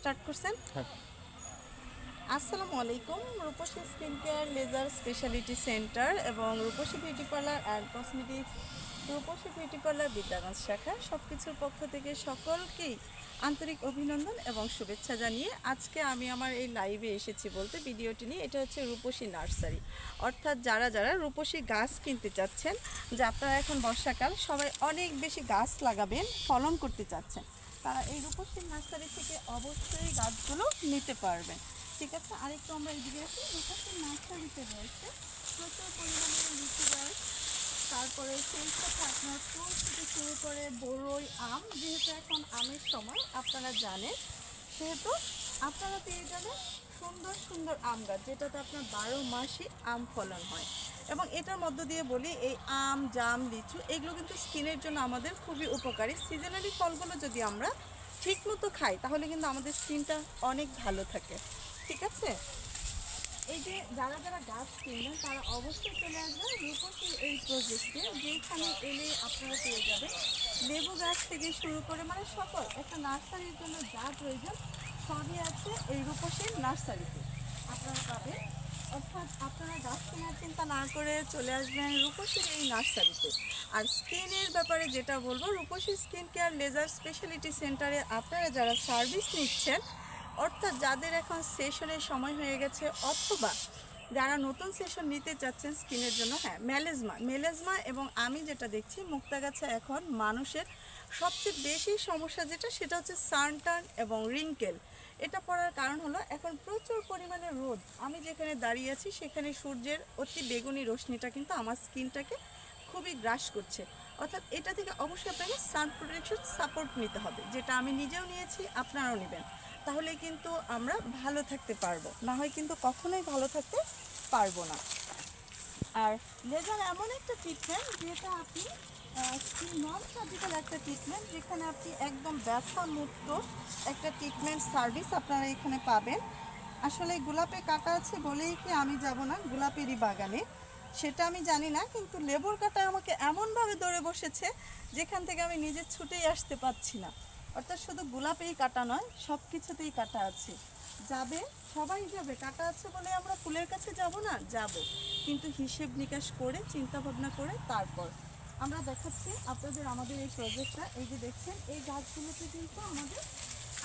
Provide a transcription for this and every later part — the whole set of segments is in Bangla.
স্টার্ট করছেন? হ্যাঁ। আসসালামু আলাইকুম। Rupsi skin care laser speciality centre এবং Rupsi beauty parlour and cosmetics, Rupsi beauty parlour Bidyaganj শাখা সব কিছুর পক্ষ থেকে সকলকেই আন্তরিক অভিনন্দন এবং শুভেচ্ছা জানিয়ে আজকে আমি আমার এই লাইভে এসেছি বলতে ভিডিওটি নিয়ে। এটা হচ্ছে রূপসী নার্সারি, অর্থাৎ যারা যারা রূপসী গাছ কিনতে চাচ্ছেন, যে আপনারা এখন বর্ষাকাল সবাই অনেক বেশি গাছ লাগাবেন, ফলন করতে চাচ্ছেন, তারা এই রূপসী নার্সারি থেকে অবশ্যই গাছগুলো নিতে পারবেন। ঠিক আছে, আরেকটু আমরা এদিকে আসি। রূপসী নার্সারিতে রয়েছে প্রচুর পরিমাণে লিচু গাছ, তারপরে সেই সাথে আপনার ফুল থেকে শুরু করে বড়ই, আম, যেহেতু এখন আমের সময় আপনারা জানেন, সেহেতু আপনারা পেয়ে যাবেন সুন্দর সুন্দর আম গাছ, যেটাতে আপনার 12 মাসই আম ফলন হয়। এবং এটার মধ্য দিয়ে বলি, এই আম, জাম, লিচু এগুলো কিন্তু স্কিনের জন্য আমাদের খুবই উপকারী। সিজনালি ফলগুলো যদি আমরা ঠিক মতো খাই তাহলে কিন্তু আমাদের স্কিনটা অনেক ভালো থাকে। ঠিক আছে, এই যে যারা যারা গাছ কিনবেন তারা অবশ্যই চলে আসবেন রূপসী এই প্রজেক্টে, যেখানে এলে আপনারা পেয়ে যাবেন লেবু গাছ থেকে শুরু করে মানে সকল একটা নার্সারির জন্য যা প্রয়োজন সবই আছে এই রূপসীর নার্সারিতে আপনারা পাবেন। অর্থাৎ আপনারা গাছ কেনার চিন্তা না করে চলে আসবেন রূপসীর এই নার্সারিতে। আর স্কিনের ব্যাপারে যেটা বলবো, রূপসী স্কিন কেয়ার লেজার স্পেশালিটি সেন্টারে আপনারা যারা সার্ভিস নিচ্ছেন, অর্থাৎ যাদের এখন সেশনের সময় হয়ে গেছে অথবা যারা নতুন সেশন নিতে চাচ্ছেন স্কিনের জন্য, হ্যাঁ, মেলেজমা এবং আমি যেটা দেখছি মুক্তাগাছা এখন মানুষের সবচেয়ে বেশি সমস্যা যেটা, সেটা হচ্ছে সানটার্ন এবং রিঙ্কেল। এটা পড়ার কারণ হলো এখন প্রচুর পরিমাণে রোদ, আমি যেখানে দাঁড়িয়ে আছি সেখানে সূর্যের অতি বেগুনি রশ্মিটা কিন্তু আমার স্কিনটাকে খুবই গ্রাস করছে। অর্থাৎ এটা থেকে অবশ্যই আপনাকে সান প্রোটেকশন সাপোর্ট নিতে হবে, যেটা আমি নিজেও নিয়েছি, আপনারাও নেবেন। তাহলে কিন্তু আমরা ভালো থাকতে পারবো, না হয় কিন্তু কখনোই ভালো থাকতে পারবো না। আর লেজার এমন একটা ট্রিটমেন্ট যেটা আপনি নন সার্জিক্যাল একটা ট্রিটমেন্ট, যেখানে আপনি একদম ব্যথা মুক্ত একটা ট্রিটমেন্ট সার্ভিস আপনারা এখানে পাবেন। আসলে গোলাপে কাটা আছে বলেই কি আমি যাব না গোলাপেরই বাগানে, সেটা আমি জানি না, কিন্তু লেবুর কাটা আমাকে এমনভাবে ধরে বসেছে যেখান থেকে আমি নিজে ছুটেই আসতে পারছি না। অর্থাৎ শুধু গোলাপেই কাটা নয়, সব কিছুতেই কাটা আছে। যাবে, সবাই যাবে, কাটা আছে বলে আমরা ফুলের কাছে যাব না, যাব, কিন্তু হিসেব নিকাশ করে চিন্তা ভাবনা করে তারপর আমরা দেখাচ্ছি আপনাদের আমাদের এই প্রজেক্টটা। এই যে দেখছেন এই গাছগুলোতে কিন্তু আমাদের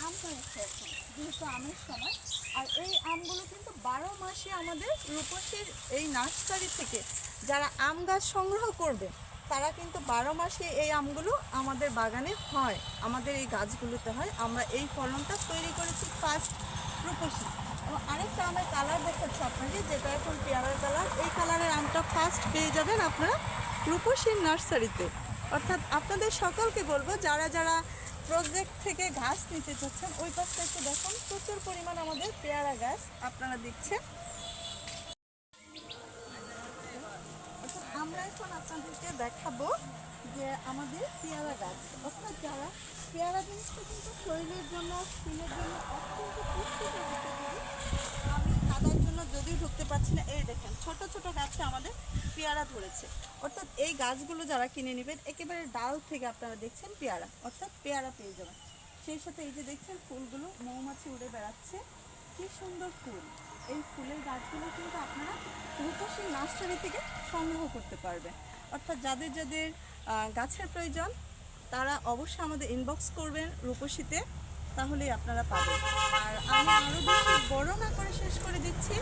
আম হয়েছে এখন, যেহেতু আমের সময়। আর এই আমগুলো কিন্তু 12 মাসে আমাদের রূপসীর এই নার্সারি থেকে যারা আম গাছ সংগ্রহ করবে তারা কিন্তু 12 মাসে এই আমগুলো আমাদের বাগানে হয়, আমাদের এই গাছগুলোতে হয়। আমরা এই ফলনটা তৈরি করেছি ফার্স্ট রূপসী। এবং আরেকটা আমের কালার দেখাচ্ছি আপনাকে, যেটা এখন পেয়ারার কালার, এই কালারের আমটা ফার্স্ট পেয়ে যাবেন আপনারা রূপসীর নার্সারিতে। অর্থাৎ আপনাদের সকলকে বলবো যারা যারা প্রজেক্ট থেকে ঘাস নিতে চাচ্ছেন, ওই পাশটা একটু দেখুন, প্রচুর পরিমাণ আমাদের পেয়ারা গাছ আপনারা দেখছেন। অর্থাৎ আমরা এখন আপনাদেরকে দেখাবো যে আমাদের পেয়ারা গাছ, অর্থাৎ যারা পেয়ারা জিনিসটা কিন্তু শরীরের জন্য, স্কিনের জন্য অত্যন্ত পুষ্টিকর উপযোগী। আমি কাদার জন্য যদিও ঢুকতে পারছি না, এই দেখেন ছোট ছোট গাছে আমাদের পেয়ারা ধরেছে। অর্থাৎ এই গাছগুলো যারা কিনে নেবেন একেবারে ডাল থেকে আপনারা দেখছেন পেয়ারা, অর্থাৎ পেয়ারা পেয়ে যাবেন। সেই সাথে এই যে দেখছেন ফুলগুলো, মৌমাছি উড়ে বেড়াচ্ছে, কি সুন্দর ফুল। এই ফুলের গাছগুলো কিন্তু আপনারা রূপসী নার্সারি থেকে সংগ্রহ করতে পারবেন। অর্থাৎ যাদের যাদের গাছের প্রয়োজন তারা অবশ্যই আমাদের ইনবক্স করবেন রূপসীতে, তাহলেই আপনারা পাবেন। আর আমি আরও বেশি বড় না করে শেষ করে দিচ্ছি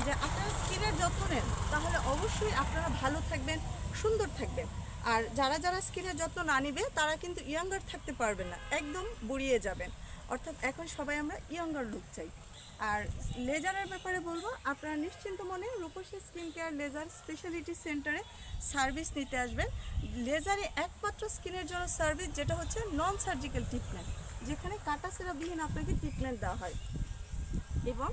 যে আপনারা স্কিনের যত্ন নেন, তাহলে অবশ্যই আপনারা ভালো থাকবেন, সুন্দর থাকবেন। আর যারা যারা স্কিনের যত্ন না নিবে তারা কিন্তু ইয়াঙ্গার থাকতে পারবেন না, একদম বুড়িয়ে যাবেন। অর্থাৎ এখন সবাই আমরা ইয়াঙ্গার লুক চাই। আর লেজারের ব্যাপারে বলবো, আপনারা নিশ্চিন্ত মনে রূপসী স্কিন কেয়ার লেজার স্পেশালিটি সেন্টারে সার্ভিস নিতে আসবেন। লেজারে একমাত্র স্কিনের জন্য সার্ভিস, যেটা হচ্ছে নন সার্জিক্যাল ট্রিটমেন্ট, যেখানে কাটা সেরাবিহীন আপনাকে ট্রিটমেন্ট দেওয়া হয়। এবং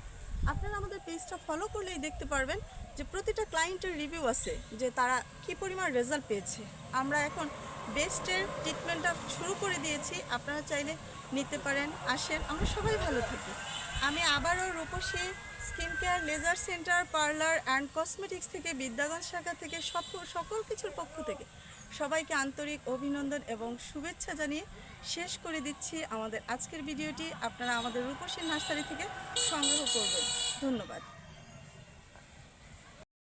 আপনারা আমাদের পেজটা ফলো করলেই দেখতে পারবেন যে প্রতিটা ক্লায়েন্টের রিভিউ আছে যে তারা কী পরিমাণ রেজাল্ট পেয়েছে। আমরা এখন বেস্টের ট্রিটমেন্টটা শুরু করে দিয়েছি, আপনারা চাইলে নিতে পারেন, আসেন, আমরা সবাই ভালো থাকি। আমি আবারও Rupsi skin care laser centre parlour and cosmetics থেকে, বিদ্যাগঞ্জ শাখা থেকে, সকল কিছুর পক্ষ থেকে সবাইকে আন্তরিক অভিনন্দন এবং শুভেচ্ছা জানিয়ে শেষ করে দিচ্ছি আমাদের আজকের ভিডিওটি। আপনারা আমাদের রূপসী নার্সারি থেকে সংগ্রহ করবেন। ধন্যবাদ।